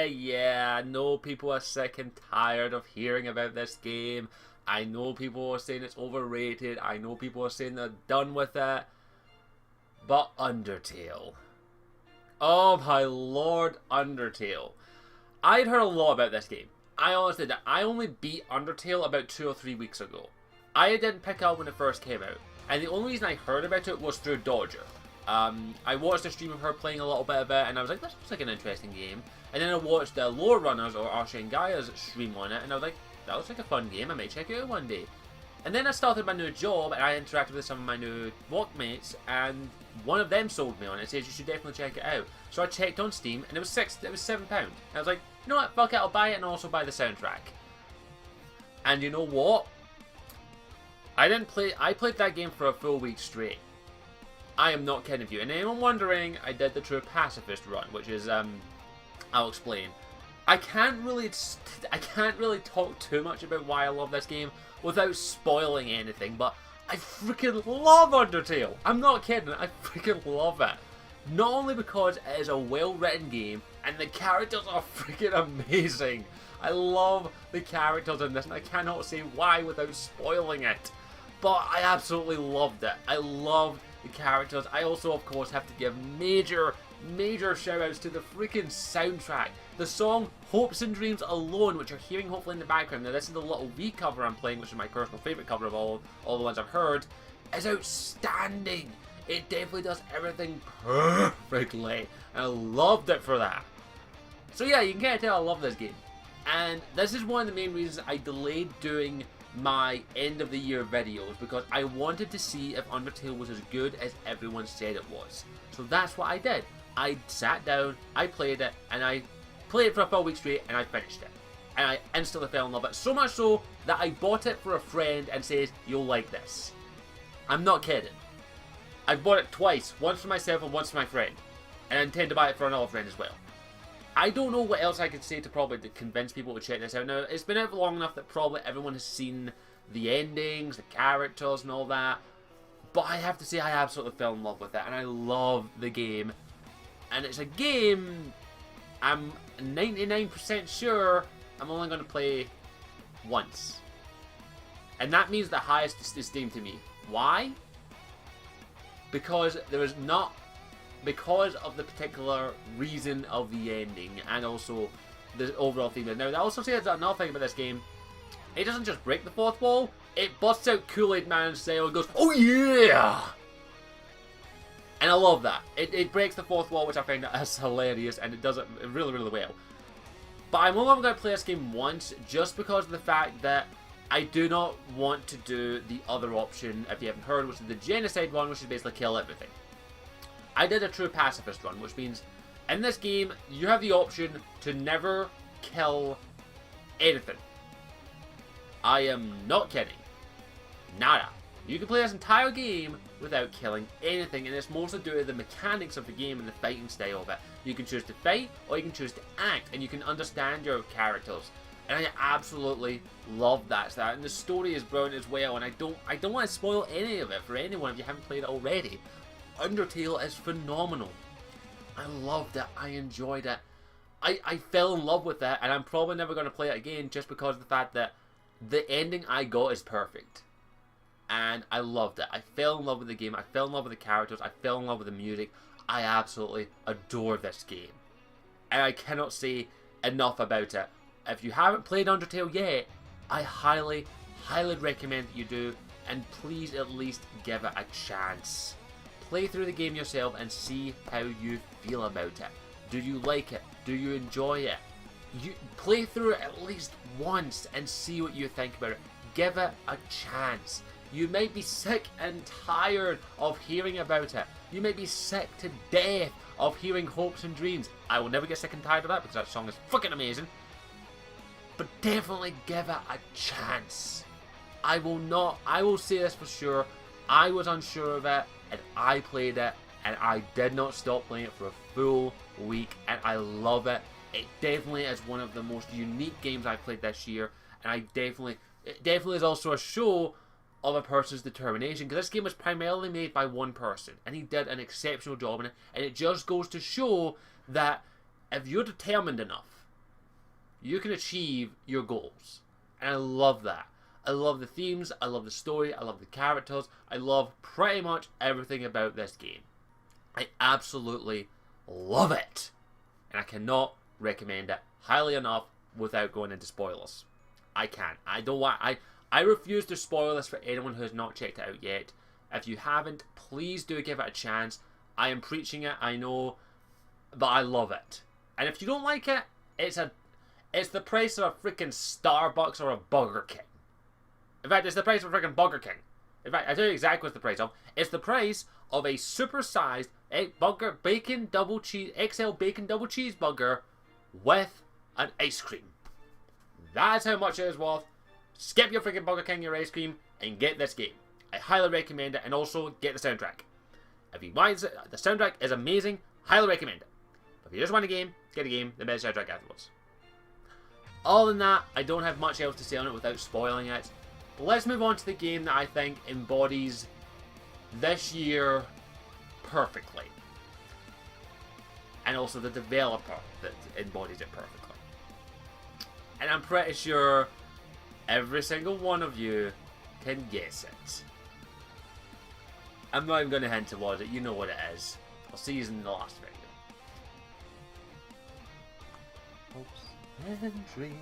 yeah, I know people are sick and tired of hearing about this game. I know people are saying it's overrated. I know people are saying they're done with it. But Undertale. Oh my lord, Undertale. I'd heard a lot about this game. I honestly did. I only beat Undertale about 2 or 3 weeks ago. I didn't pick up when it first came out. And the only reason I heard about it was through Dodger. I watched a stream of her playing a little bit of it, and I was like, this looks like an interesting game. And then I watched the Lore Runners, or Arsha and Gaia's stream on it, and I was like, that looks like a fun game, I might check it out one day. And then I started my new job, and I interacted with some of my new workmates, and one of them sold me on it and says you should definitely check it out. So I checked on Steam, and it was £7. And I was like, you know what, fuck it, I'll buy it and also buy the soundtrack. And you know what? I played that game for a full week straight. I am not kidding you. And anyone wondering, I did the true pacifist run, which is, I'll explain. I can't really talk too much about why I love this game without spoiling anything, but I freaking love Undertale. I'm not kidding, I freaking love it. Not only because it is a well-written game, and the characters are freaking amazing. I love the characters in this, and I cannot say why without spoiling it. But I absolutely loved it. I loved the characters. I also, of course, have to give major shout-outs to the freaking soundtrack. The song Hopes and Dreams alone, which you're hearing hopefully in the background. Now, this is the Little V cover I'm playing, which is my personal favourite cover of all the ones I've heard, is outstanding. It definitely does everything perfectly. I loved it for that. So yeah, you can kind of tell I love this game. And this is one of the main reasons I delayed doing my end of the year videos, because I wanted to see if Undertale was as good as everyone said it was. So that's what I did. I sat down, I played it, and I played it for a full week straight, and I finished it. And I instantly fell in love with it. So much so that I bought it for a friend and says, you'll like this. I'm not kidding. I bought it twice, once for myself and once for my friend. And I intend to buy it for another friend as well. I don't know what else I could say to probably convince people to check this out. Now, it's been out for long enough that probably everyone has seen the endings, the characters and all that. But I have to say I absolutely fell in love with it, and I love the game. And it's a game I'm 99% sure I'm only going to play once. And that means the highest esteem to me. Why? Because there is not... Because of the particular reason of the ending, and also the overall theme. Now, I also say that another thing about this game, it doesn't just break the fourth wall, it busts out Kool-Aid Man style and goes, oh yeah! And I love that. It breaks the fourth wall, which I find is hilarious, and it does it really, really well. But I'm only going to play this game once, just because of the fact that I do not want to do the other option, if you haven't heard, which is the genocide one, which is basically kill everything. I did a true pacifist run, which means in this game, you have the option to never kill anything. I am not kidding. Nada. You can play this entire game without killing anything, and it's mostly due to the mechanics of the game and the fighting style of it. You can choose to fight, or you can choose to act, and you can understand your characters. And I absolutely love that. And the story is brilliant as well, and I don't want to spoil any of it for anyone if you haven't played it already. Undertale is phenomenal. I loved it. I enjoyed it. I fell in love with it, and I'm probably never going to play it again just because of the fact that the ending I got is perfect. And I loved it. I fell in love with the game. I fell in love with the characters. I fell in love with the music. I absolutely adore this game. And I cannot say enough about it. If you haven't played Undertale yet, I highly, highly recommend that you do. And please at least give it a chance. Play through the game yourself and see how you feel about it. Do you like it? Do you enjoy it? You play through it at least once and see what you think about it. Give it a chance. You might be sick and tired of hearing about it. You might be sick to death of hearing Hopes and Dreams. I will never get sick and tired of that because that song is fucking amazing. But definitely give it a chance. I will say this for sure. I was unsure of it, and I played it, and I did not stop playing it for a full week, and I love it. It definitely is one of the most unique games I've played this year, and it definitely is also a show of a person's determination, because this game was primarily made by one person, and he did an exceptional job in it, and it just goes to show that if you're determined enough, you can achieve your goals. And I love that. I love the themes, I love the story, I love the characters, I love pretty much everything about this game. I absolutely love it. And I cannot recommend it highly enough without going into spoilers. I can't. I don't want... I refuse to spoil this for anyone who has not checked it out yet. If you haven't, please do give it a chance. I am preaching it, I know, but I love it. And if you don't like it, it's the price of a freaking Starbucks or a Burger King. In fact, it's the price of a freaking Burger King. In fact, I tell you exactly what it's the price of. It's the price of a supersized bacon double cheese XL bacon double cheeseburger with an ice cream. That's how much it is worth. Skip your freaking Burger King, your ice cream, and get this game. I highly recommend it, and also get the soundtrack. If you want it, the soundtrack is amazing. Highly recommend it. But if you just want a game, get a game. The best soundtrack afterwards. Other than that, I don't have much else to say on it without spoiling it. But let's move on to the game that I think embodies this year perfectly. And also the developer that embodies it perfectly. And I'm pretty sure every single one of you can guess it. I'm not even going to hint towards it, you know what it is. I'll see you in the last video. Hopes and dreams.